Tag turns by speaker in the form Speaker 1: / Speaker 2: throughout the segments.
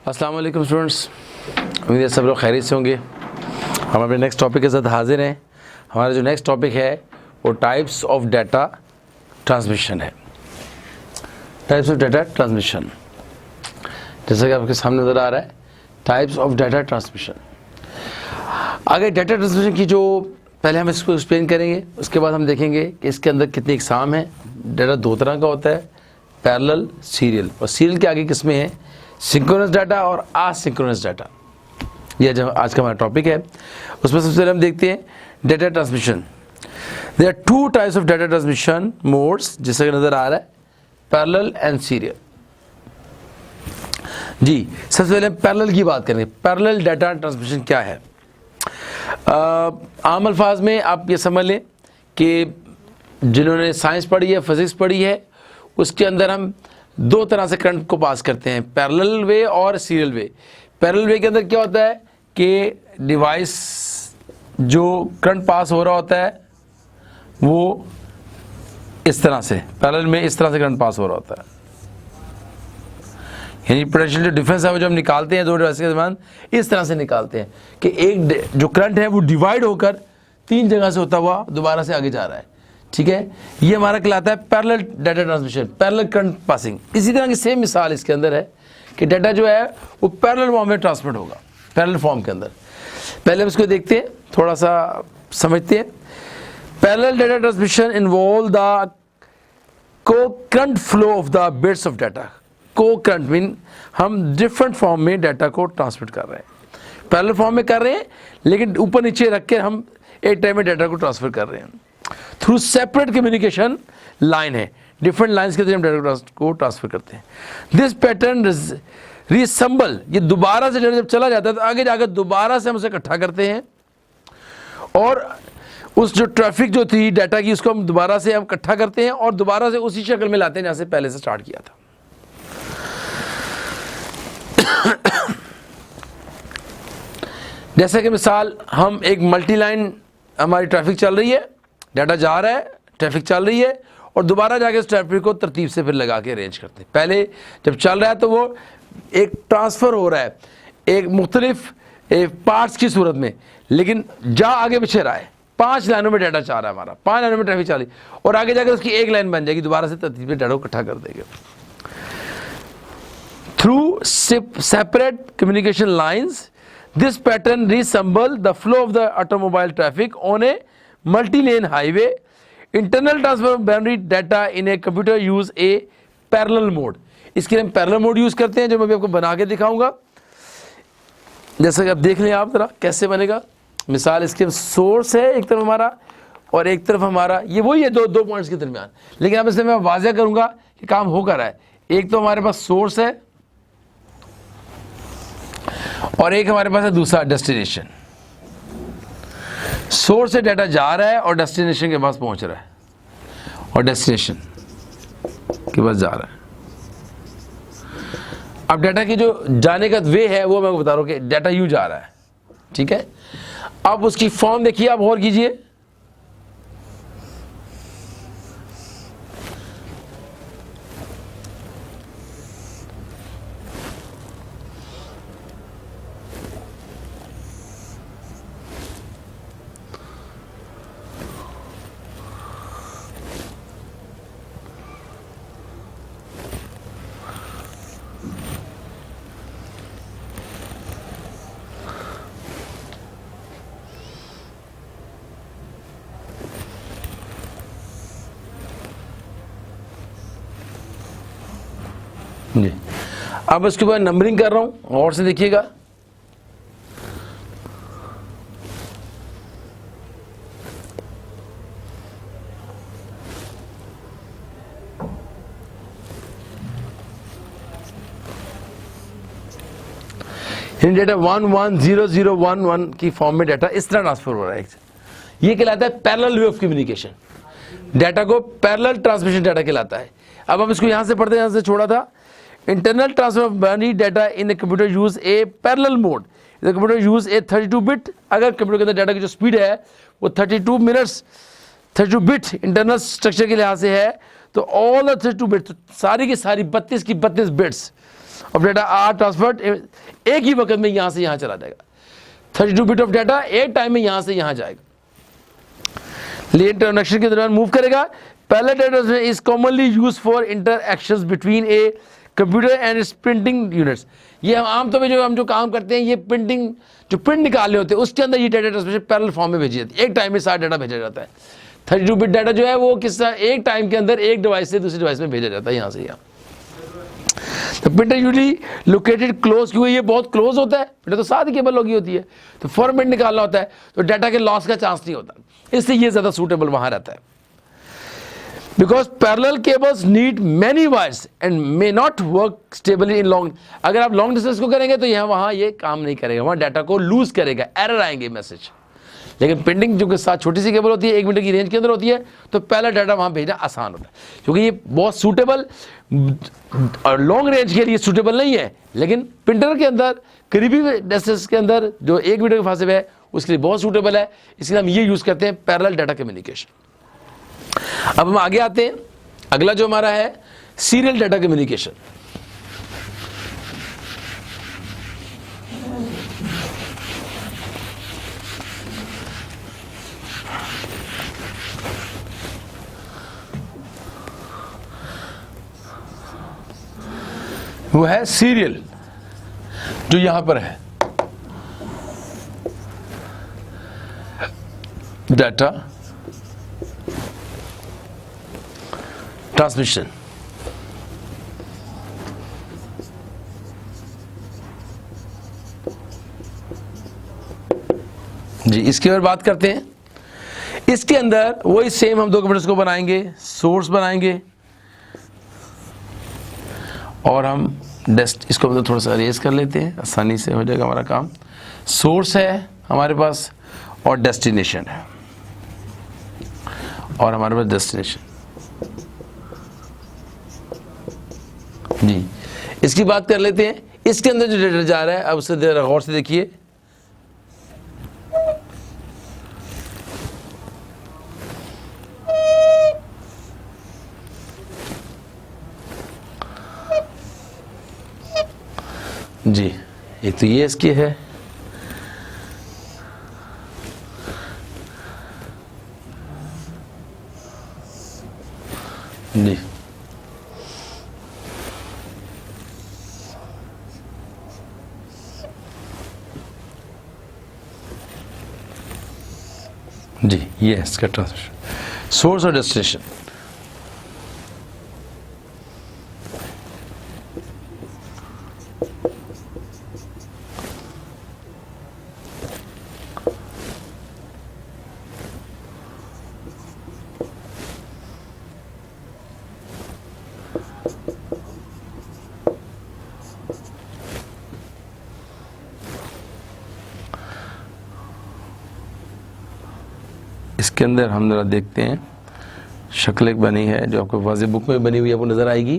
Speaker 1: अस्सलाम वालेकुम स्टूडेंट्स, उम्मीद है सब लोग खैरियत से होंगे। हम अपने नेक्स्ट टॉपिक के साथ हाजिर हैं। हमारा जो नेक्स्ट टॉपिक है वो टाइप्स ऑफ डाटा ट्रांसमिशन है। टाइप्स ऑफ डाटा ट्रांसमिशन, जैसा कि आपके सामने नज़र आ रहा है, टाइप्स ऑफ डाटा ट्रांसमिशन। आगे डाटा ट्रांसमिशन की जो पहले हम इसको एक्सप्लेन करेंगे, उसके बाद हम देखेंगे कि इसके अंदर कितनी इकसाम है। डाटा दो तरह का होता है, पैरेलल, सीरियल। और सीरियल के आगे किस्में हैं सिंक्रोनस डाटा और असिंक्रोनस डाटा। यह जो आज का हमारा टॉपिक है, उसमें सबसे पहले हम देखते हैं data transmission. There are two types of data transmission modes, जैसा कि नज़र आ रहा है, पैरेलल एंड सीरियल। जी, सबसे पहले हम पैरेलल की बात करेंगे। पैरेलल डाटा ट्रांसमिशन क्या है? आम अल्फाज में आप ये समझ लें कि जिन्होंने साइंस पढ़ी है, फिज़िक्स पढ़ी है, उसके अंदर हम दो तरह से करंट को पास करते हैं, पैरेलल वे और सीरियल वे। पैरेलल वे के अंदर क्या होता है कि डिवाइस जो करंट पास हो रहा होता है वो इस तरह से, पैरेलल में इस तरह से करंट पास हो रहा होता है। यानी पोटेंशियल जो डिफरेंस है वो जो हम निकालते हैं दो डिवाइस के दरमियान, इस तरह से निकालते हैं कि एक जो करंट है वो डिवाइड होकर तीन जगह से होता हुआ दोबारा से आगे जा रहा है। ठीक है, ये हमारा कहलाता है parallel data transmission, parallel current passing. इसी तरह की सेम मिसाल इसके अंदर है कि डाटा जो है वो पैरेलल फॉर्म में ट्रांसमिट होगा, पैरेलल फॉर्म के अंदर। पहले हम इसको देखते हैं, थोड़ा सा समझते हैं। Parallel data transmission involve the co-current flow of the bits of data. Co-current mean हम डिफरेंट फॉर्म में डाटा को ट्रांसमिट कर रहे हैं, पैरेलल फॉर्म में कर रहे हैं, लेकिन ऊपर नीचे रख के हम एक टाइम में डाटा को ट्रांसफर कर रहे हैं थ्रू सेपरेट कम्युनिकेशन लाइन है। डिफरेंट लाइंस के जरिए हम डाटा को ट्रांसफर करते हैं। दिस पैटर्न रिसम्बल, ये दोबारा से डाटा जब चला जाता है तो आगे जाकर दोबारा से हम उसे इकट्ठा करते हैं और उस जो ट्रैफिक जो थी डाटा की उसको हम दोबारा से हम इकट्ठा करते हैं और दोबारा से उसी शक्ल में लाते हैं जहाँ से पहले से स्टार्ट किया था। जैसे कि मिसाल, हम एक मल्टी लाइन, हमारी ट्रैफिक चल रही है, डाटा जा रहा है, ट्रैफिक चल रही है और दोबारा जाके उस ट्रैफिक को तरतीब से फिर लगा के अरेंज करते हैं। पहले जब चल रहा है तो वो एक ट्रांसफ़र हो रहा है एक मुख्तलिफ पार्ट्स की सूरत में, लेकिन जा आगे पीछे रहा है। 5 लाइनों में डाटा चाह रहा है, हमारा 5 लाइनों में ट्रैफिक चल रही और आगे जाकर उसकी एक लाइन बन जाएगी, दोबारा से तरतीब से डाटा को इकट्ठा कर देंगे through separate communication lines. This pattern resembles the flow of the automobile traffic on a multi-lane highway. Internal transfer of binary data in a computer use a parallel mode. इसके लिए हम पैरेलल मोड यूज़ करते हैं, जो मैं अभी आपको बना के दिखाऊंगा। जैसा कि आप देख लें, आप ज़रा कैसे बनेगा। मिसाल, इसके सोर्स है एक तरफ हमारा और एक तरफ हमारा, ये वही है दो पॉइंट्स के दरमियान, लेकिन अब इसमें मैं वाज़ह करूँगा कि काम हो कर रहा है। एक तो हमारे पास सोर्स है और एक हमारे पास है दूसरा डेस्टिनेशन। सोर्स से डाटा जा रहा है और डेस्टिनेशन के पास पहुंच रहा है और डेस्टिनेशन के पास जा रहा है। अब डाटा की जो जाने का वे है वो मैं बता रहा हूं कि डाटा यूं जा रहा है। ठीक है, अब उसकी फॉर्म देखिए, आप गौर कीजिए। जी, अब उसके बाद नंबरिंग कर रहा हूं और से देखिएगा। डाटा 110011 की फॉर्म में डाटा इस तरह ट्रांसफर हो रहा है। ये कहलाता है parallel way of communication. Data को पैरेलल ट्रांसमिशन डाटा कहलाता है। अब हम इसको यहां से पढ़ते हैं, यहां से छोड़ा था। Internal transfer of binary data in a computer use A parallel mode. The computer use A 32 bit. अगर कंप्यूटर के अंदर डाटा की जो स्पीड है वो 32 मिनट्स 32 बिट इंटरनल स्ट्रक्चर के लिहाज से है, तो ऑल द 32 बिट्स, सारी की सारी 32 की 32 bits of data are transferred, एक ही वक्त में यहां से यहां चला जाएगा। 32 बिट ऑफ डाटा एक टाइम में यहां से यहां जाएगा, लेन ट्रांजैक्शन के दौरान मूव करेगा। पहला data is commonly use for interactions between a computer and its printing units. ये हम आमतौर पे हम जो काम करते हैं, ये प्रिंटिंग जो प्रिंट निकालने होते हैं उसके अंदर ये डाटा ट्रांसमिशन पैरेलल फॉर्म में भेजी जाती है, एक टाइम में सारा डाटा भेजा जाता है। 32 बिट डाटा जो है वो किस तरह एक टाइम के अंदर एक डिवाइस से दूसरे डिवाइस में भेजा जाता है, यहाँ से यहाँ। तो प्रिंटर यूजली लोकेटेड क्लोज, क्योंकि ये बहुत क्लोज होता है, प्रिंटर तो साथ ही केबल लगी होती है, तो फॉर्मेट निकालना होता है, तो डाटा के लॉस का चांस नहीं होता, इसलिए ये ज़्यादा सूटेबल वहाँ रहता है। Because parallel cables need many wires and may not work stably in long. अगर आप लॉन्ग डिस्टेंस को करेंगे तो यहाँ वहाँ ये काम नहीं करेगा, वहाँ डाटा को लूज करेगा, एरर आएंगे मैसेज। लेकिन प्रिंटिंग जो के साथ छोटी सी केबल होती है, 1 मीटर की रेंज के अंदर होती है, तो पहला डाटा वहाँ भेजना आसान होता है, क्योंकि ये बहुत सूटेबल और लॉन्ग रेंज के लिए सूटेबल नहीं है, लेकिन प्रिंटर के अंदर करीबी डिस्टेंस के अंदर जो 1 मीटर के फासले है उसके लिए बहुत सूटेबल है, इसलिए हम ये यूज़ करते हैं पैरेलल डाटा कम्युनिकेशन। अब हम आगे आते हैं, अगला जो हमारा है सीरियल डाटा कम्युनिकेशन। वो है सीरियल, जो यहां पर है डाटा ट्रांसमिशन। जी, इसकी और बात करते हैं। इसके अंदर वही सेम हम दो कंप्यूटर्स को बनाएंगे, सोर्स बनाएंगे और हम इसको मतलब थोड़ा सा अरेज कर लेते हैं, आसानी से हो जाएगा हमारा काम। सोर्स है हमारे पास और डेस्टिनेशन है, और हमारे पास डेस्टिनेशन। जी, इसकी बात कर लेते हैं। इसके अंदर जो डाटा जा रहा है, अब उसे जरा गौर से देखिए। जी, एक तो ये इसकी है, जी जी, ये है इसका ट्रांसमिशन, सोर्स और डेस्टिनेशन। इसके अंदर हम जरा देखते हैं, शक्ल एक बनी है जो आपको वाज़ेह बुक में बनी हुई आपको नजर आएगी।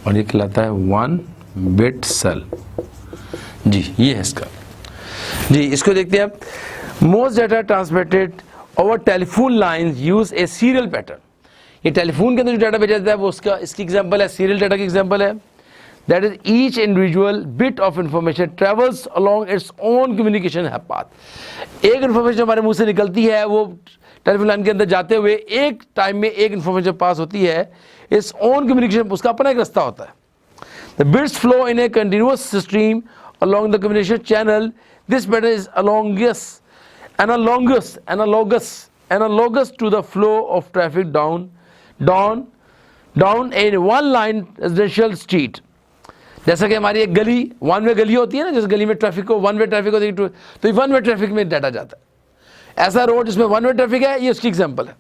Speaker 1: और ये कहलाता है 1 बिट सेल। जी, ये है इसका। जी, इसको देखते हैं आप। Most data transmitted over telephone lines use a serial pattern. ये टेलीफोन के अंदर जो डाटा भेजा जाता है वो उसका इसकी एग्जांपल है, सीरियल डाटा की एग्जांपल है। That is each individual bit of information travels along its own communication path. एक इन्फॉर्मेशन हमारे मुंह से निकलती है, वो टेलीफोन लाइन के अंदर जाते हुए एक टाइम में एक इन्फॉर्मेशन पास होती है, इट्स ओन कम्युनिकेशन, उसका अपना एक रास्ता होता है। The bits flow in A continuous stream along the communication channel. This pattern is analogous to the flow of traffic down a one line residential street। जैसा कि हमारी एक गली, वन वे गली होती है ना, जिस गली में ट्रैफिक को वन वे ट्रैफिक होती है, तो वन वे ट्रैफिक में डाटा जाता है। ऐसा रोड जिसमें वन वे ट्रैफिक है, ये उसकी एग्जांपल है।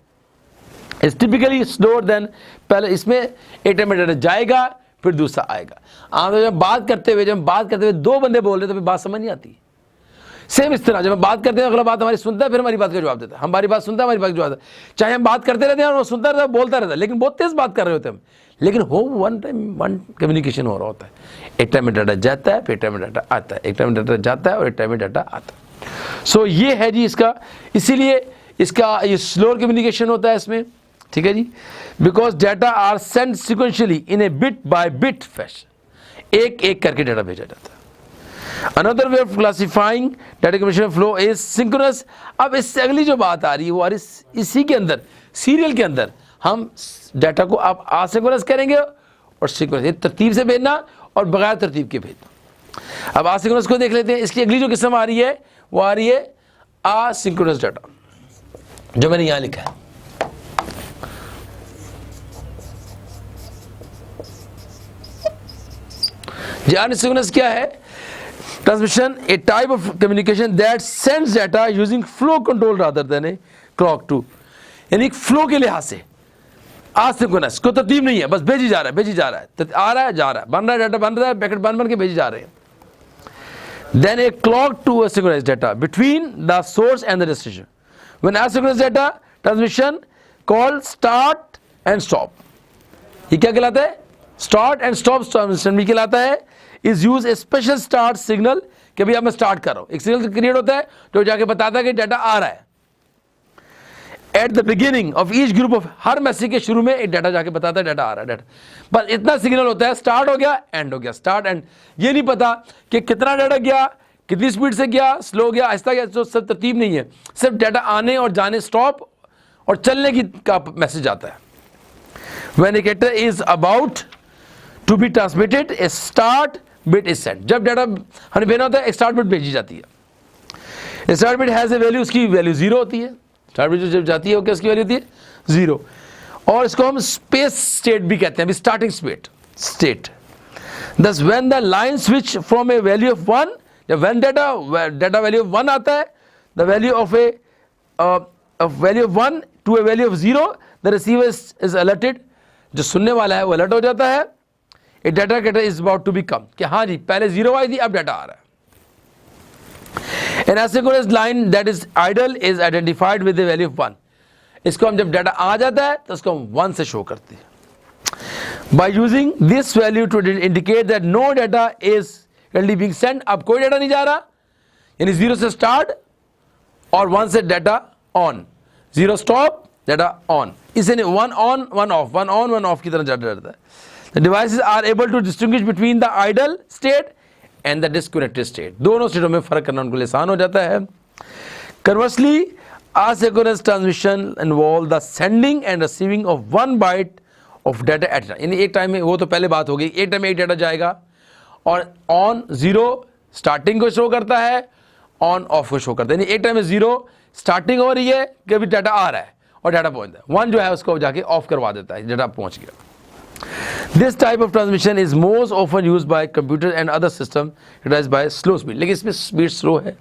Speaker 1: इट्स टिपिकली स्लोअर देन, पहले इसमें एक टाइम में डाटा जाएगा फिर दूसरा आएगा। जब हम बात करते हुए दो बंदे बोल रहे तो फिर बात समझ नहीं आती। सेम इस तरह जब हम बात करते हैं, अगला बात हमारी सुनता है, फिर हमारी बात का जवाब देता है, हमारी बात सुनता है, हमारी बात का जवाब देता है। चाहे हम बात करते रहते हैं और वो सुनता रहता है, बोलता रहता है, लेकिन बहुत तेज बात कर रहे होते हैं हम, लेकिन हो वन कम्युनिकेशन हो रहा होता है। एक टाइम में डाटा जाता है, फिर एक टाइम में डाटा आता है, एक टाइम में डाटा जाता है और एक टाइम में डाटा आता है। सो ये है जी इसका, इसीलिए इसका ये स्लोअर कम्युनिकेशन होता है इसमें, ठीक है जी, because data are send sequentially in a bit by bit fashion, एक एक करके डाटा भेजा जाता है। Another way of classifying data communication flow is synchronous. अब इससे अगली जो बात आ रही है वो इसी के अंदर, सीरियल के अंदर हम डाटा को आप आसिंक्रोनस करेंगे और सिंक्रोनस, तरतीब से भेजना और बगैर तरतीब के भेजना। अब आसिंक्रोनस को देख लेते हैं। इसकी अगली जो किस्म आ रही है वो आ रही है असिंक्रोनस डाटा, जो मैंने यहां लिखा है। असिंक्रोनस क्या है? Transmission, a type of communication that sends data using flow control rather than a clock to, यानी फ्लो के लिहाज से असिंक्रोनस, कोई तरतीब नहीं है, बस भेजी जा रहा है, भेजी जा रहा है, आ रहा है, जा रहा है, बन रहा है, डाटा बन रहा है, पैकेट बन के भेजी जा रहे हैं। Then a clock to asynchronous data between the source and the destination. When asynchronous data transmission called start and stop, ये क्या कहलाता है? Start and stop transmission भी कहलाता है। Is use a special start signal, कि भाई अब मैं स्टार्ट कर रहा हूँ, एक सिग्नल क्रिएट होता है जो जाके बताता है कि डाटा आ रहा है। At the beginning of each group of, her message के शुरू में एक डाटा जाके बताता है डाटा आ रहा है, डाटा बस इतना सिग्नल होता है, स्टार्ट हो गया, एंड हो गया, स्टार्ट एंड। ये नहीं पता कि कितना डाटा गया, कितनी स्पीड से गया, स्लो गया, आहिस्ता गया, तो सब तरतीब नहीं है, सिर्फ डाटा आने और जाने, स्टॉप और चलने की का मैसेज आता है। When a character is about to be transmitted, a start bit is sent। जब डाटा हमें भेजना होता है एक स्टार्ट बिट भेजी जाती है। Start bit has a value, उसकी वैल्यू 0 होती है। स्टार्ट बिट जब जाती है उसकी वैल्यू होती है 0, और इसको हम स्पेस स्टेट भी कहते हैं, अभी starting state. Thus when the line switch from a value of 1, जब when data value of 1 आता है, the value of a value of 1 to a value of 0, the receiver is alerted, जो सुनने वाला है वो अलर्ट हो जाता है। A data character is about to be come, कि हाँ जी पहले 0 आई थी, अब डाटा आ रहा है। An asynchronous line that is idle is identified with the value of 1। इसको हम जब डाटा आ जाता है तो उसको हम 1 से शो करते हैं। By using this value to indicate that no data is currently being sent, अब कोई डाटा नहीं जा रहा, यानी 0 से स्टार्ट और 1 से data on, 0 stop, data on, इसे 1 ऑन 1 ऑफ, 1 ऑन 1 ऑफ की तरह डाटा रहता है। The devices are able to distinguish between the idle state and the disconnected state। दोनों स्टेटों में फर्क करना उनको आसान हो जाता है। Conversely, asynchronous transmission involve the sending and receiving of 1 byte of data at a time। यानी एक टाइम में, वो तो पहले बात हो गई, एक टाइम में एक डाटा जाएगा और ऑन 0 स्टार्टिंग को शो करता है, ऑन ऑफ को शो करता है, यानी एक टाइम में 0 स्टार्टिंग हो रही है कि अभी डाटा आ रहा है और डाटा पहुंचता है, 1 जो है उसको जाके ऑफ करवा देता है, डाटा पहुंच गया। This type of transmission is most often used by computer and other system utilized by slow speed। लेकिन इसमें स्पीड स्लो है,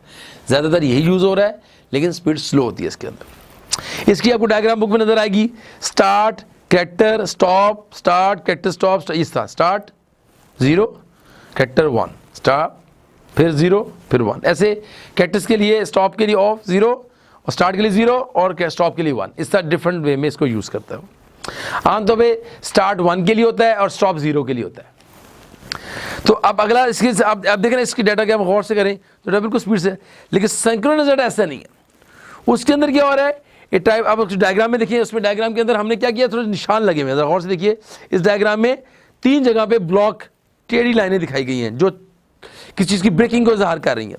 Speaker 1: ज़्यादातर यही यूज़ हो रहा है, लेकिन स्पीड स्लो होती है इसके अंदर। इसकी आपको डायग्राम बुक में नजर आएगी, start character stop, start character stop, इस तरह स्टार्ट 0 कैरेक्टर 1 स्टार्ट, फिर 0 फिर 1, ऐसे कैरेक्टर्स के लिए, स्टॉप के लिए ऑफ 0 और स्टार्ट के लिए 0 और स्टॉप के लिए 1, इस तरह डिफरेंट वे में इसको यूज़ करता है। आमतौर पे स्टार्ट 1 के लिए होता है और स्टॉप 0 के लिए होता है। तो अब अगला इसकी आप देख रहे हैं इसकी डाटा के हम गौर से करें तो बिल्कुल स्पीड से, लेकिन सिंक्रोनस डाटा ऐसा नहीं है। उसके अंदर क्या हो रहा है, ये टाइप आप डायग्राम में देखिए, उसमें डायग्राम के अंदर हमने क्या किया, थोड़े निशान लगे हुए हैं, गौर से देखिए। इस डायग्राम में 3 जगह पे ब्लॉक टेढ़ी लाइनें दिखाई गई हैं जो किसी चीज़ की ब्रेकिंग को इज़हार कर रही हैं।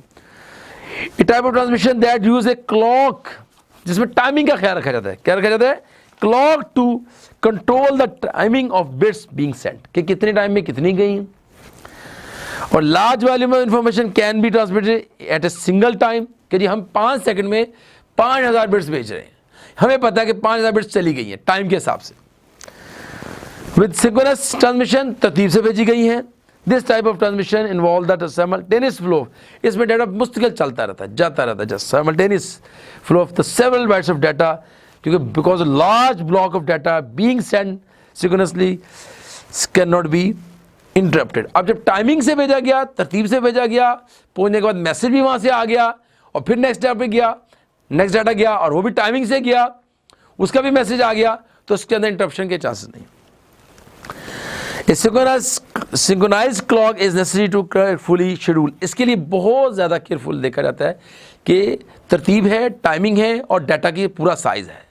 Speaker 1: A type of transmission that use a clock, जिसमें टाइमिंग का ख्याल रखा जाता है। क्या रखा जाता है? Clock to control the timing of bits being sent, कि कितने टाइम में कितनी गई हैं। और large volume of information can be transmitted at a single time, कि जी हम 5 सेकंड में 5000 बिट्स भेज रहे हैं, हमें पता है कि 5000 बिट्स चली गई हैं टाइम के हिसाब से। विद सिंक्रोनस ट्रांसमिशन तरतीब से भेजी गई हैं। This type of transmission involve that simultaneous flow, इसमें डाटा मुस्तकिल चलता रहता है, जाता रहता है, just simultaneous flow of the several bytes of data, क्योंकि because a large block of data being sent synchronously can not be interrupted. अब जब टाइमिंग से भेजा गया, तरतीब से भेजा गया, पहुंचने के बाद मैसेज भी वहां से आ गया और फिर नेक्स्ट डाटा पे गया, नेक्स्ट डाटा गया और वो भी टाइमिंग से गया, उसका भी मैसेज आ गया, तो उसके अंदर इंटरप्शन के चांसेस नहीं। Synchronize clock is necessary to carefully schedule. इसके लिए बहुत ज़्यादा केयरफुल देखा जाता है कि तरतीब है, टाइमिंग है और डाटा की पूरा साइज़ है,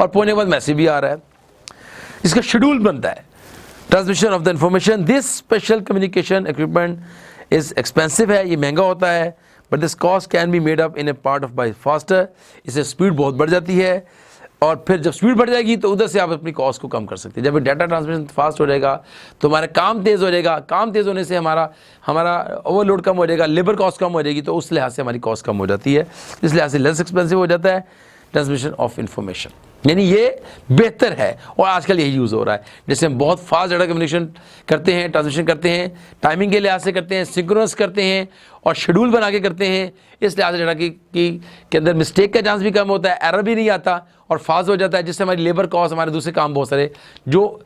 Speaker 1: और पहुंचने के बाद मैसेज भी आ रहा है, इसका शेड्यूल बनता है। Transmission of the information, this special communication equipment is expensive है, ये महंगा होता है, but this cost can be made up in a part of by faster. इससे स्पीड बहुत बढ़ जाती है, और फिर जब स्पीड बढ़ जाएगी तो उधर से आप अपनी कॉस्ट को कम कर सकते हैं। जब डाटा ट्रांसमिशन फास्ट हो जाएगा तो हमारा काम तेज़ हो जाएगा, काम तेज़ होने से हमारा ओवरलोड कम हो जाएगा, लेबर कॉस्ट कम हो जाएगी, तो उस लिहाज से हमारी कॉस्ट कम हो जाती है, इस लिहाज से लेस एक्सपेंसिव हो जाता है ट्रांसमिशन ऑफ इंफॉर्मेशन। यानी ये बेहतर है और आजकल यही यूज़ हो रहा है। जैसे हम बहुत फास्ट डाटा कम्युनिकेशन करते हैं, ट्रांसमिशन करते हैं, टाइमिंग के लिहाज से करते हैं, सिंक्रोनस करते हैं और शेड्यूल बना के करते हैं, इस लिहाज से डाटा के अंदर मिस्टेक का चांस भी कम होता है, एरर भी नहीं आता और फास्ट हो जाता है, जिससे हमारी लेबर कॉस्ट, हमारे दूसरे काम बहुत सारे जो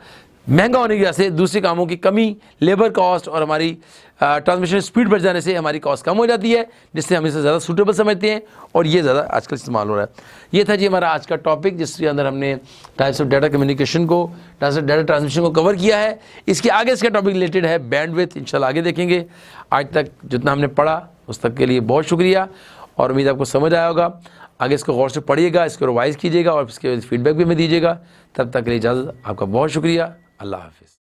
Speaker 1: महंगा होने की वजह से दूसरे कामों की कमी, लेबर कॉस्ट और हमारी ट्रांसमिशन स्पीड बढ़ जाने से हमारी कॉस्ट कम हो जाती है, जिससे हम इसे ज़्यादा सूटेबल समझते हैं और ये ज़्यादा आजकल इस्तेमाल हो रहा है। ये था जी हमारा आज का टॉपिक, जिसके अंदर हमने टाइप्स ऑफ डाटा कम्युनिकेशन को, डाटा ट्रांसमिशन को कवर किया है। इसके आगे इसका टॉपिक रिलेटेड है बैंडविड्थ, इंशाल्लाह आगे देखेंगे। आज तक जितना हमने पढ़ा उस तक के लिए बहुत शुक्रिया और उम्मीद आपको समझ आया होगा। आगे इसको गौर से पढ़िएगा, इसको रिवाइज़ कीजिएगा और इसके फीडबैक भी हमें दीजिएगा। तब तक के लिए इजाज़त, आपका बहुत शुक्रिया। अल्लाह हाफिज़।